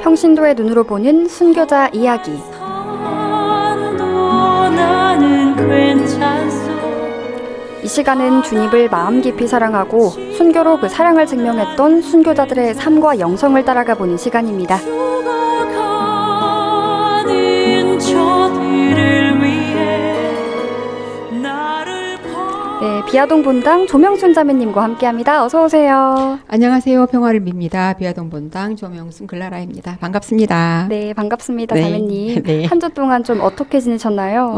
평신도의 눈으로 보는 순교자 이야기. 이 시간은 주님을 마음 깊이 사랑하고 순교로 그 사랑을 증명했던 순교자들의 삶과 영성을 따라가 보는 시간입니다. 네, 비아동 본당 조명순 자매님과 함께합니다. 어서 오세요. 안녕하세요. 평화를 빕니다. 비아동 본당 조명순 글라라입니다. 반갑습니다. 네, 반갑습니다. 네. 자매님. 네. 한 주 동안 좀 어떻게 지내셨나요?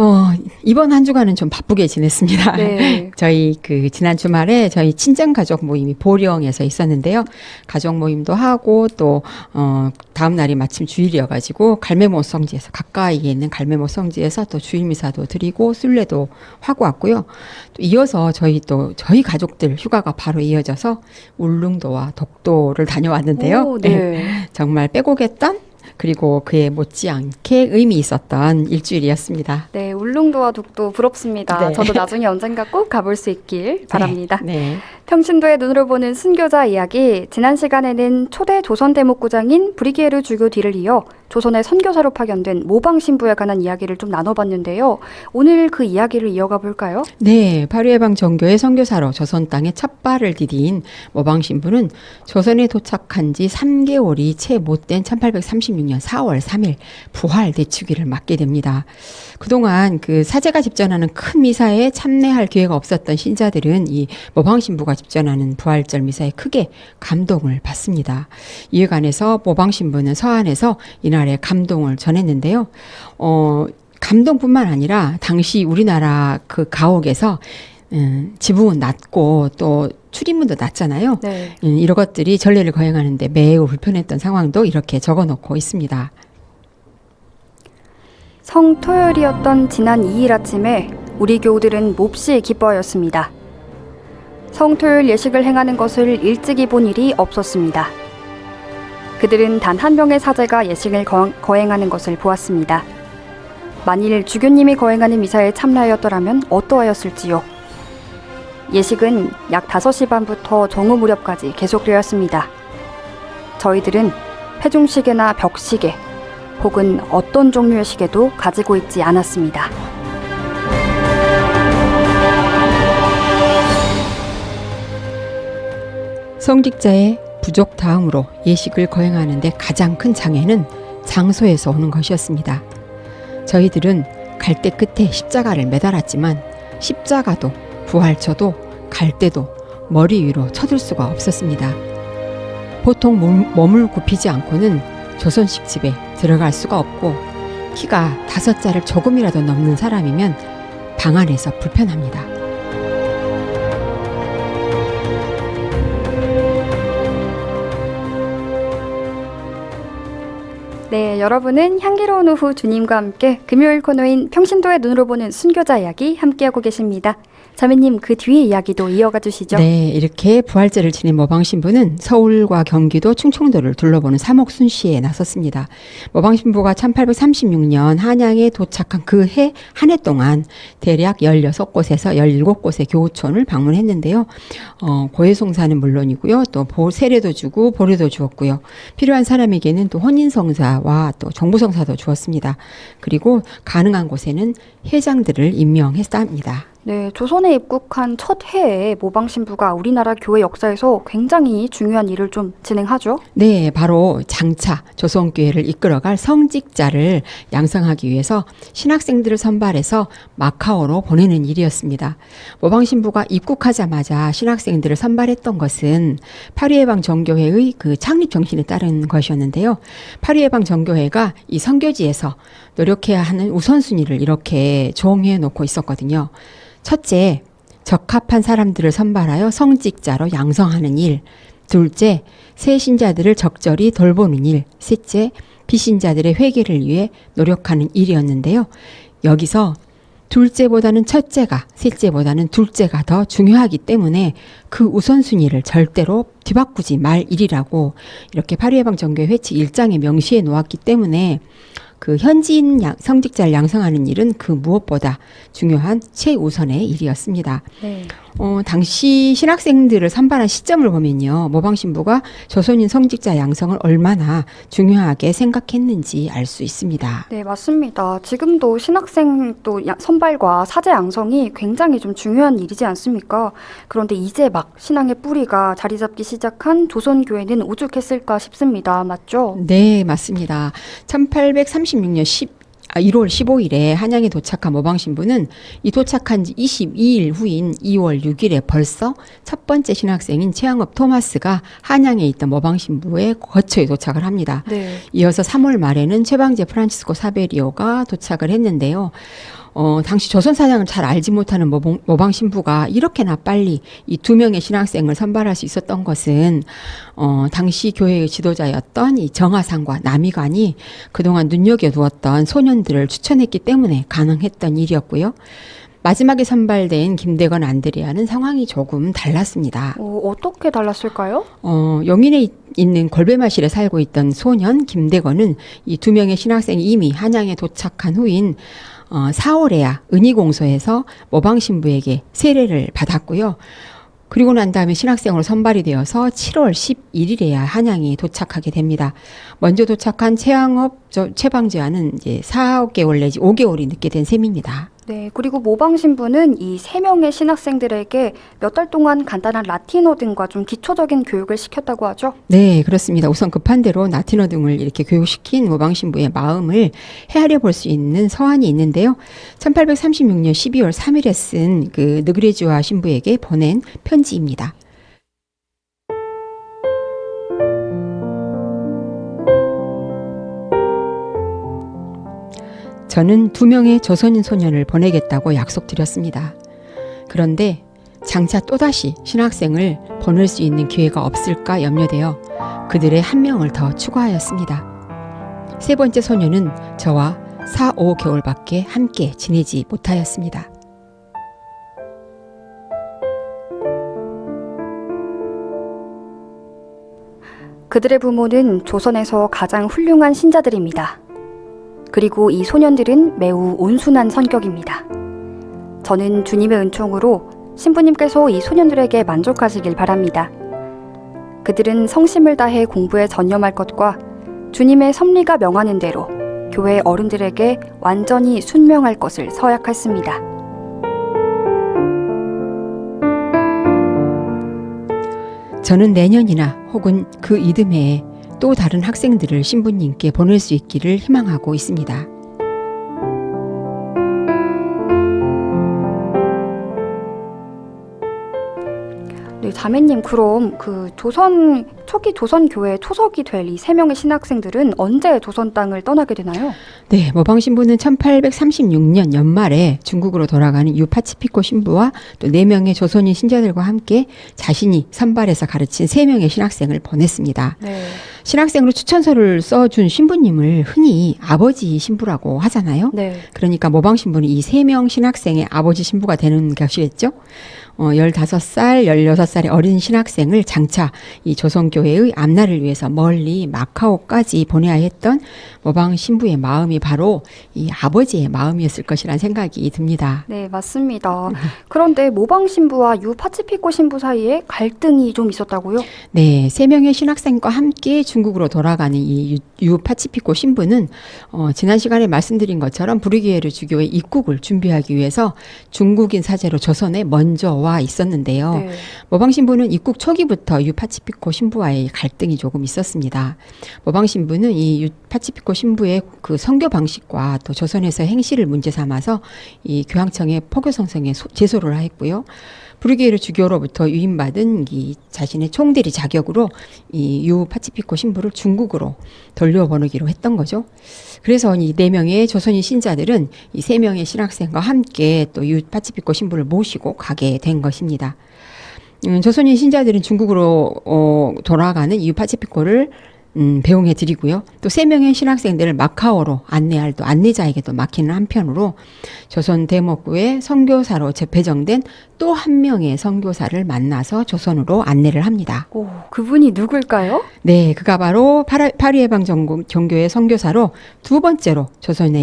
이번 한 주간은 좀 바쁘게 지냈습니다. 네. 저희 지난 주말에 저희 친정 가족 모임이 보령에서 있었는데요. 가족 모임도 하고 또 다음 날이 마침 주일이어가지고 갈매모 성지에서 가까이에 있는 갈매모 성지에서 또 주일 미사도 드리고 순례도 하고 왔고요. 또 이어서 저희 가족들 휴가가 바로 이어져서 울릉도와 독도를 다녀왔는데요. 오, 네. 정말 빼곡했던 그리고 그에 못지않게 의미 있었던 일주일이었습니다. 네, 울릉도와 독도 부럽습니다. 네. 저도 나중에 언젠가 꼭 가볼 수 있길 바랍니다. 네. 평신도의 눈으로 보는 순교자 이야기. 지난 시간에는 초대 조선 대목구장인 브리기에르 주교 뒤를 이어 조선의 선교사로 파견된 모방 신부에 관한 이야기를 좀 나눠봤는데요. 오늘 그 이야기를 이어가 볼까요? 네, 파리해방 정교의 선교사로 조선 땅에 첫 발을 디딘 모방 신부는 조선에 도착한 지 3개월이 채 못된 1836년 4월 3일 부활 대축일을 맞게 됩니다. 그동안 그 사제가 집전하는 큰 미사에 참례할 기회가 없었던 신자들은 이 모방 신부가 집전하는 부활절 미사에 크게 감동을 받습니다. 이에 관해서 모방 신부는 서안에서 이날의 감동을 전했는데요. 감동뿐만 아니라 당시 우리나라 그 가옥에서 지붕은 낮고 또 출입문도 낮잖아요. 네. 이런 것들이 전례를 거행하는데 매우 불편했던 상황도 이렇게 적어놓고 있습니다. 성토요일이었던 지난 2일 아침에 우리 교우들은 몹시 기뻐하였습니다. 성토요일 예식을 행하는 것을 일찍이 본 일이 없었습니다. 그들은 단 한 명의 사제가 예식을 거행하는 것을 보았습니다. 만일 주교님이 거행하는 미사에 참여하였더라면 어떠하였을지요. 예식은 약 5시 반부터 정오 무렵까지 계속되었습니다. 저희들은 회중시계나 벽시계 혹은 어떤 종류의 시계도 가지고 있지 않았습니다. 성직자의 부족 다음으로 예식을 거행하는데 가장 큰 장애는 장소에서 오는 것이었습니다. 저희들은 갈대 끝에 십자가를 매달았지만 십자가도 부활처도 갈대도 머리 위로 쳐들 수가 없었습니다. 보통 몸을 굽히지 않고는 조선식 집에 들어갈 수가 없고 키가 5자를 조금이라도 넘는 사람이면 방 안에서 불편합니다. 네, 여러분은 향기로운 오후 주님과 함께 금요일 코너인 평신도의 눈으로 보는 순교자 이야기 함께하고 계십니다. 자매님, 그 뒤에 이야기도 이어가 주시죠. 네, 이렇게 부활절을 지낸 모방 신부는 서울과 경기도, 충청도를 둘러보는 삼옥순시에 나섰습니다. 모방 신부가 1836년 한양에 도착한 그 해 한 해 동안 대략 16곳에서 17곳의 교우촌을 방문했는데요. 고해송사는 물론이고요. 또 세례도 주고 보례도 주었고요. 필요한 사람에게는 또 혼인성사와 또 정부성사도 주었습니다. 그리고 가능한 곳에는 회장들을 임명했답니다. 네, 조선에 입국한 첫 해에 모방 신부가 우리나라 교회 역사에서 굉장히 중요한 일을 좀 진행하죠. 네, 바로 장차 조선교회를 이끌어갈 성직자를 양성하기 위해서 신학생들을 선발해서 마카오로 보내는 일이었습니다. 모방 신부가 입국하자마자 신학생들을 선발했던 것은 파리해방 정교회의 그 창립 정신에 따른 것이었는데요. 파리해방 정교회가 이 선교지에서 노력해야 하는 우선순위를 이렇게 정해 놓고 있었거든요. 첫째, 적합한 사람들을 선발하여 성직자로 양성하는 일. 둘째, 새 신자들을 적절히 돌보는 일. 셋째, 비신자들의 회개를 위해 노력하는 일이었는데요. 여기서 둘째보다는 첫째가, 셋째보다는 둘째가 더 중요하기 때문에 그 우선순위를 절대로 뒤바꾸지 말 일이라고 이렇게 파리해방 정교회 회칙 1장에 명시해 놓았기 때문에 그 현지인 성직자를 양성하는 일은 그 무엇보다 중요한 최우선의 일이었습니다. 네. 당시 신학생들을 선발한 시점을 보면요. 모방신부가 조선인 성직자 양성을 얼마나 중요하게 생각했는지 알 수 있습니다. 네, 맞습니다. 지금도 신학생 또 선발과 사제 양성이 굉장히 좀 중요한 일이지 않습니까? 그런데 이제 막 신앙의 뿌리가 자리 잡기 시작한 조선교회는 오죽했을까 싶습니다. 맞죠? 네, 맞습니다. 1836년 1월 15일에 한양에 도착한 모방신부는 이 도착한 지 22일 후인 2월 6일에 벌써 첫 번째 신학생인 최양업 토마스가 한양에 있던 모방신부에 거처에 도착을 합니다. 네. 이어서 3월 말에는 최방제 프란치스코 사베리오가 도착을 했는데요. 당시 조선 사상을 잘 알지 못하는 모방 신부가 이렇게나 빨리 이 두 명의 신학생을 선발할 수 있었던 것은 당시 교회의 지도자였던 이 정하상과 남이관이 그동안 눈여겨두었던 소년들을 추천했기 때문에 가능했던 일이었고요. 마지막에 선발된 김대건 안드레아는 상황이 조금 달랐습니다. 어떻게 달랐을까요? 용인에 있는 골배마실에 살고 있던 소년 김대건은 이 두 명의 신학생이 이미 한양에 도착한 후인 4월에야 은희공소에서 모방신부에게 세례를 받았고요. 그리고 난 다음에 신학생으로 선발이 되어서 7월 11일에야 한양에 도착하게 됩니다. 먼저 도착한 최방제와는 이제 4개월 내지 5개월이 늦게 된 셈입니다. 네, 그리고 모방 신부는 이 3명의 신학생들에게 몇 달 동안 간단한 라틴어 등과 좀 기초적인 교육을 시켰다고 하죠? 네, 그렇습니다. 우선 급한 대로 라틴어 등을 이렇게 교육시킨 모방 신부의 마음을 헤아려 볼 수 있는 서한이 있는데요. 1836년 12월 3일에 쓴 그 느그레지와 신부에게 보낸 편지입니다. 저는 2명의 조선인 소년을 보내겠다고 약속드렸습니다. 그런데 장차 또다시 신학생을 보낼 수 있는 기회가 없을까 염려되어 그들의 1명을 더 추가하였습니다. 세 번째 소년은 저와 4, 5개월밖에 함께 지내지 못하였습니다. 그들의 부모는 조선에서 가장 훌륭한 신자들입니다. 그리고 이 소년들은 매우 온순한 성격입니다. 저는 주님의 은총으로 신부님께서 이 소년들에게 만족하시길 바랍니다. 그들은 성심을 다해 공부에 전념할 것과 주님의 섭리가 명하는 대로 교회 어른들에게 완전히 순명할 것을 서약했습니다. 저는 내년이나 혹은 그 이듬해에 또 다른 학생들을 신부님께 보낼 수 있기를 희망하고 있습니다. 네, 자매님, 그럼 그 초기 조선 교회 초석이 될 이 3명의 신학생들은 언제 조선 땅을 떠나게 되나요? 네, 모방 신부는 1836년 연말에 중국으로 돌아가는 유파치피코 신부와 또 4명의 조선인 신자들과 함께 자신이 선발해서 가르친 3명의 신학생을 보냈습니다. 네. 신학생으로 추천서를 써준 신부님을 흔히 아버지 신부라고 하잖아요. 네. 그러니까 모방 신부는 이 3명 신학생의 아버지 신부가 되는 것이겠죠. 15살, 16살의 어린 신학생을 장차 이 조선교회의 앞날을 위해서 멀리 마카오까지 보내야 했던 모방 신부의 마음이 바로 이 아버지의 마음이었을 것이라는 생각이 듭니다. 네, 맞습니다. 그런데 모방 신부와 유파치피코 신부 사이에 갈등이 좀 있었다고요? 네, 3명의 신학생과 함께 중국으로 돌아가는 이 유파치피코 신부는 지난 시간에 말씀드린 것처럼 브리기에르 주교의 입국을 준비하기 위해서 중국인 사제로 조선에 먼저 와 있었는데요. 네. 모방 신부는 입국 초기부터 유파치피코 신부와의 갈등이 조금 있었습니다. 모방 신부는 이 유파치피코 신부의 그 선교 방식과 또 조선에서 행실을 문제 삼아서 이 교황청에 포교성성에 제소를 했고요. 브리게르 주교로부터 유임받은 이 자신의 총대리 자격으로 이 유파치피코 신부를 중국으로 돌려보내기로 했던 거죠. 그래서 이 4명의 조선인 신자들은 이 3명의 신학생과 함께 또 유파치피코 신부를 모시고 가게 된 것입니다. 조선인 신자들은 중국으로 돌아가는 유파치피코를 배웅해 드리고요. 또 3명의 신학생들을 마카오로 안내할 또 안내자에게도 맡기는 한편으로 조선 대목구에 선교사로 배정된 또 한 명의 선교사를 만나서 조선으로 안내를 합니다. 오, 그분이 누굴까요? 네, 그가 바로 파리해방정교회 선교사로 두 번째로 조선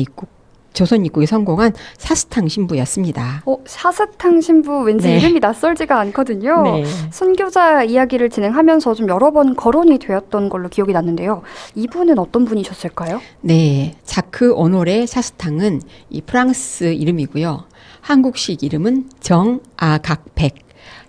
입국에 성공한 사스탕 신부였습니다. 사스탕 신부 왠지 네. 이름이 낯설지가 않거든요. 네. 선교사 이야기를 진행하면서 좀 여러 번 거론이 되었던 걸로 기억이 났는데요. 이분은 어떤 분이셨을까요? 네, 자크 오노레 사스탕은 이 프랑스 이름이고요. 한국식 이름은 정아각백.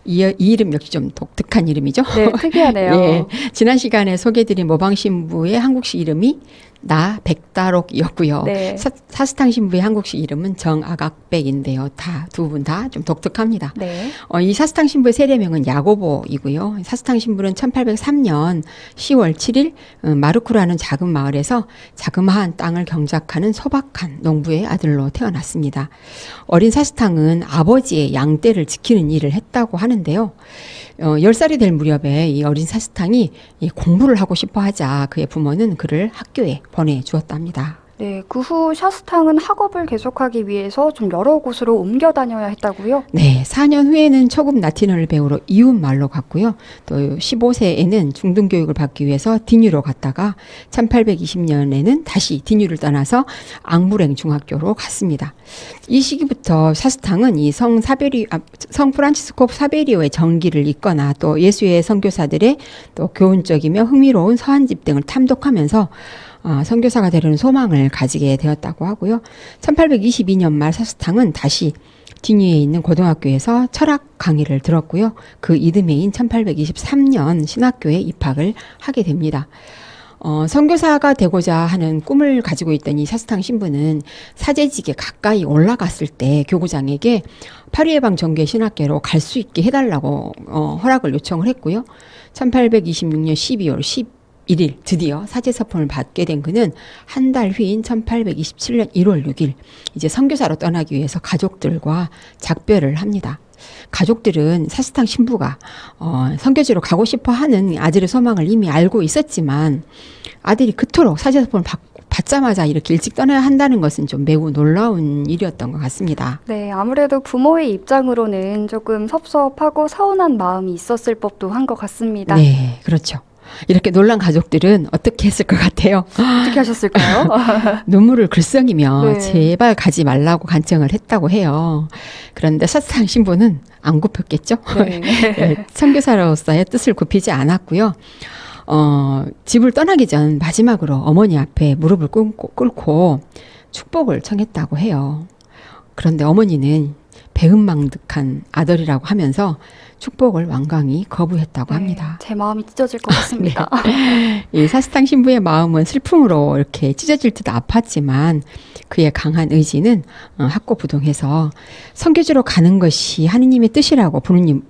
이 이름 역시 좀 독특한 이름이죠. 네, 특이하네요. 예, 지난 시간에 소개해드린 모방신부의 한국식 이름이 나백다록이었고요. 네. 사스탕 신부의 한국식 이름은 정아각백인데요. 두 분 다 좀 독특합니다. 네. 이 사스탕 신부의 세례명은 야고보이고요. 사스탕 신부는 1803년 10월 7일 마르쿠라는 작은 마을에서 자그마한 땅을 경작하는 소박한 농부의 아들로 태어났습니다. 어린 사스탕은 아버지의 양떼를 지키는 일을 했다고 하는데요. 10살이 될 무렵에 이 어린 사스탕이 이 공부를 하고 싶어 하자 그의 부모는 그를 학교에 보내주었답니다. 네, 그 후 샤스탕은 학업을 계속하기 위해서 좀 여러 곳으로 옮겨 다녀야 했다고요? 네, 4년 후에는 초급 라틴어를 배우러 이웃마을로 갔고요. 또 15세에는 중등교육을 받기 위해서 디뉴로 갔다가 1820년에는 다시 디뉴를 떠나서 앙부랭 중학교로 갔습니다. 이 시기부터 샤스탕은 이 성 프란치스코 사베리오의 정기를 잇거나 또 예수의 선교사들의 또 교훈적이며 흥미로운 서한집 등을 탐독하면서 선교사가 되려는 소망을 가지게 되었다고 하고요. 1822년 말 사스탕은 다시 디뉴에 있는 고등학교에서 철학 강의를 들었고요. 그 이듬해인 1823년 신학교에 입학을 하게 됩니다. 선교사가 되고자 하는 꿈을 가지고 있던 이 사스탕 신부는 사제직에 가까이 올라갔을 때 교구장에게 파리해방 정교회 신학교로 갈 수 있게 해달라고 허락을 요청을 했고요. 1826년 12월 11일 드디어 사제서품을 받게 된 그는 한 달 후인 1827년 1월 6일 이제 선교사로 떠나기 위해서 가족들과 작별을 합니다. 가족들은 사스탕 신부가 선교지로 가고 싶어 하는 아들의 소망을 이미 알고 있었지만 아들이 그토록 사제서품을 받자마자 이렇게 일찍 떠나야 한다는 것은 좀 매우 놀라운 일이었던 것 같습니다. 네, 아무래도 부모의 입장으로는 조금 섭섭하고 서운한 마음이 있었을 법도 한 것 같습니다. 네, 그렇죠. 이렇게 놀란 가족들은 어떻게 했을 것 같아요? 어떻게 하셨을까요? 눈물을 글썽이며 네. 제발 가지 말라고 간청을 했다고 해요. 그런데 사스탕 신부는 안 굽혔겠죠? 네. 네, 선교사로서의 뜻을 굽히지 않았고요. 집을 떠나기 전 마지막으로 어머니 앞에 무릎을 꿇고 축복을 청했다고 해요. 그런데 어머니는 배은망덕한 아들이라고 하면서 축복을 완강히 거부했다고 합니다. 제 마음이 찢어질 것 같습니다. 이 사스탕 신부의 마음은 슬픔으로 이렇게 찢어질 듯 아팠지만 그의 강한 의지는 확고부동해서 선교지로 가는 것이 하느님의 뜻이라고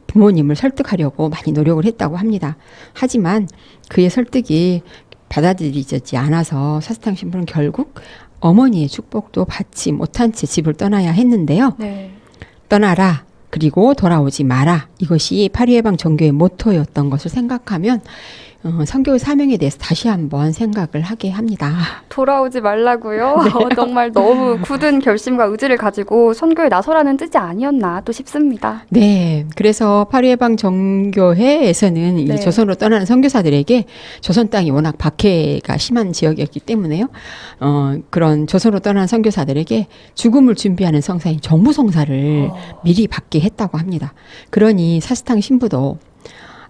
부모님을 설득하려고 많이 노력을 했다고 합니다. 하지만 그의 설득이 받아들이지 않아서 사스탕 신부는 결국 어머니의 축복도 받지 못한 채 집을 떠나야 했는데요. 네. 떠나라. 그리고 돌아오지 마라. 이것이 파리해방 정교의 모토였던 것을 생각하면 선교의 사명에 대해서 다시 한번 생각을 하게 합니다. 돌아오지 말라고요? 정말 너무 굳은 결심과 의지를 가지고 선교에 나서라는 뜻이 아니었나 또 싶습니다. 네, 그래서 파리해방 정교회에서는 네. 이 조선으로 떠나는 선교사들에게 조선 땅이 워낙 박해가 심한 지역이었기 때문에요. 그런 조선으로 떠나는 선교사들에게 죽음을 준비하는 성사인 정부성사를 미리 받게 했다고 합니다. 그러니 사스탕 신부도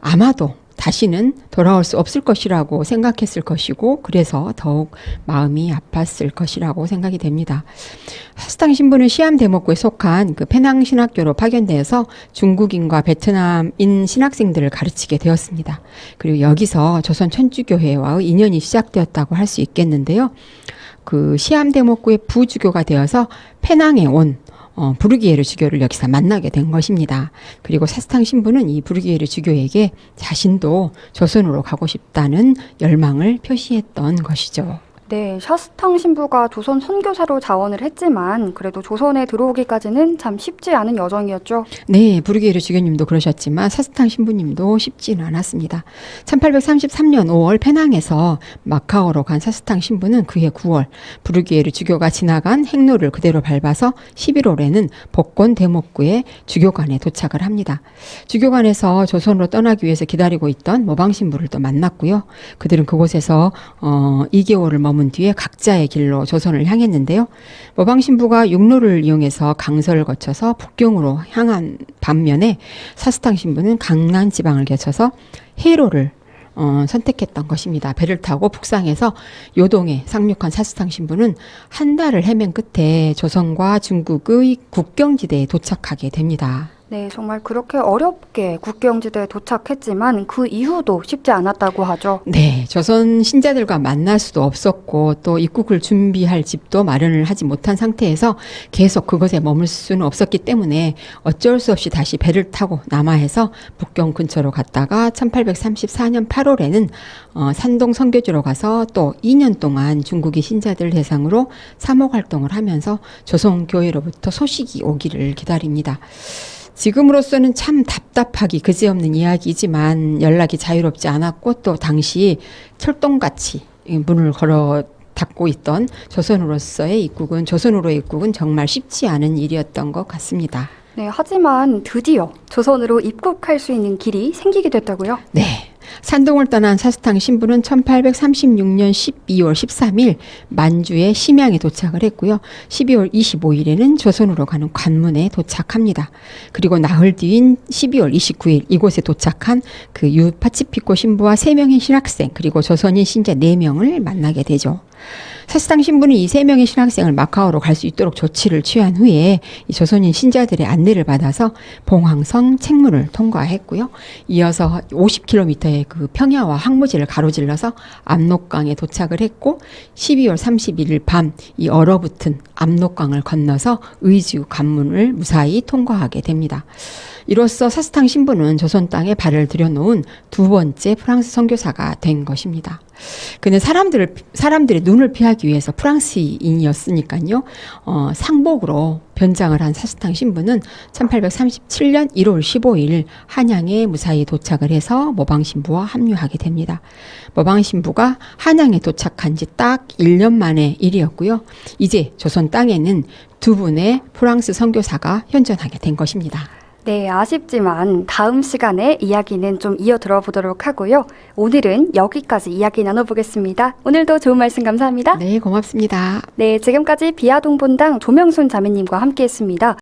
아마도 다시는 돌아올 수 없을 것이라고 생각했을 것이고 그래서 더욱 마음이 아팠을 것이라고 생각이 됩니다. 사스탕 신부는 시암 대목구에 속한 그 페낭 신학교로 파견되어서 중국인과 베트남인 신학생들을 가르치게 되었습니다. 그리고 여기서 조선 천주교회와의 인연이 시작되었다고 할 수 있겠는데요. 그 시암 대목구의 부주교가 되어서 페낭에 온 부르기에르 주교를 여기서 만나게 된 것입니다. 그리고 사스탕 신부는 이 부르기에르 주교에게 자신도 조선으로 가고 싶다는 열망을 표시했던 것이죠. 네, 샤스탕 신부가 조선 선교사로 자원을 했지만 그래도 조선에 들어오기까지는 참 쉽지 않은 여정이었죠. 네, 부르게르 주교님도 그러셨지만 사스탕 신부님도 쉽지는 않았습니다. 1833년 5월 페낭에서 마카오로 간 사스탕 신부는 그해 9월 부르게르 주교가 지나간 행로를 그대로 밟아서 11월에는 복권 대목구에 주교관에 도착을 합니다. 주교관에서 조선으로 떠나기 위해서 기다리고 있던 모방 신부를 또 만났고요. 그들은 그곳에서 2개월을 머문 뒤에 각자의 길로 조선을 향했는데요. 모방 신부가 육로를 이용해서 강서를 거쳐서 북경으로 향한 반면에 사스탕 신부는 강남 지방을 거쳐서 해로를 선택했던 것입니다. 배를 타고 북상해서 요동에 상륙한 사스탕 신부는 한 달을 헤맨 끝에 조선과 중국의 국경지대에 도착하게 됩니다. 네, 정말 그렇게 어렵게 국경지대에 도착했지만 그 이후도 쉽지 않았다고 하죠. 네, 조선 신자들과 만날 수도 없었고 또 입국을 준비할 집도 마련을 하지 못한 상태에서 계속 그곳에 머물 수는 없었기 때문에 어쩔 수 없이 다시 배를 타고 남하해서 북경 근처로 갔다가 1834년 8월에는 산동 선교지로 가서 또 2년 동안 중국의 신자들 대상으로 사목 활동을 하면서 조선 교회로부터 소식이 오기를 기다립니다. 지금으로서는 참 답답하기 그지없는 이야기지만 연락이 자유롭지 않았고 또 당시 철동같이 문을 걸어 닫고 있던 조선으로의 입국은 정말 쉽지 않은 일이었던 것 같습니다. 네, 하지만 드디어 조선으로 입국할 수 있는 길이 생기게 됐다고요? 네. 산동을 떠난 사스탕 신부는 1836년 12월 13일 만주의 심양에 도착을 했고요. 12월 25일에는 조선으로 가는 관문에 도착합니다. 그리고 나흘 뒤인 12월 29일 이곳에 도착한 그 유파치피코 신부와 3명의 신학생 그리고 조선인 신자 4명을 만나게 되죠. 사스탕 신부는 이 3명의 신학생을 마카오로 갈 수 있도록 조치를 취한 후에 이 조선인 신자들의 안내를 받아서 봉황성 책문을 통과했고요. 이어서 50km의 그 평야와 황무지를 가로질러서 압록강에 도착을 했고 12월 31일 밤 이 얼어붙은 압록강을 건너서 의주 관문을 무사히 통과하게 됩니다. 이로써 사스탕 신부는 조선 땅에 발을 들여놓은 두 번째 프랑스 선교사가 된 것입니다. 그는 사람들의 눈을 피하기 위해서 프랑스인이었으니까요. 상복으로 변장을 한 사스탕 신부는 1837년 1월 15일 한양에 무사히 도착을 해서 모방 신부와 합류하게 됩니다. 모방 신부가 한양에 도착한 지 딱 1년 만의 일이었고요. 이제 조선 땅에는 두 분의 프랑스 선교사가 현존하게 된 것입니다. 네, 아쉽지만 다음 시간에 이야기는 좀 이어 들어보도록 하고요. 오늘은 여기까지 이야기 나눠보겠습니다. 오늘도 좋은 말씀 감사합니다. 네, 고맙습니다. 네, 지금까지 비아동본당 조명순 자매님과 함께했습니다.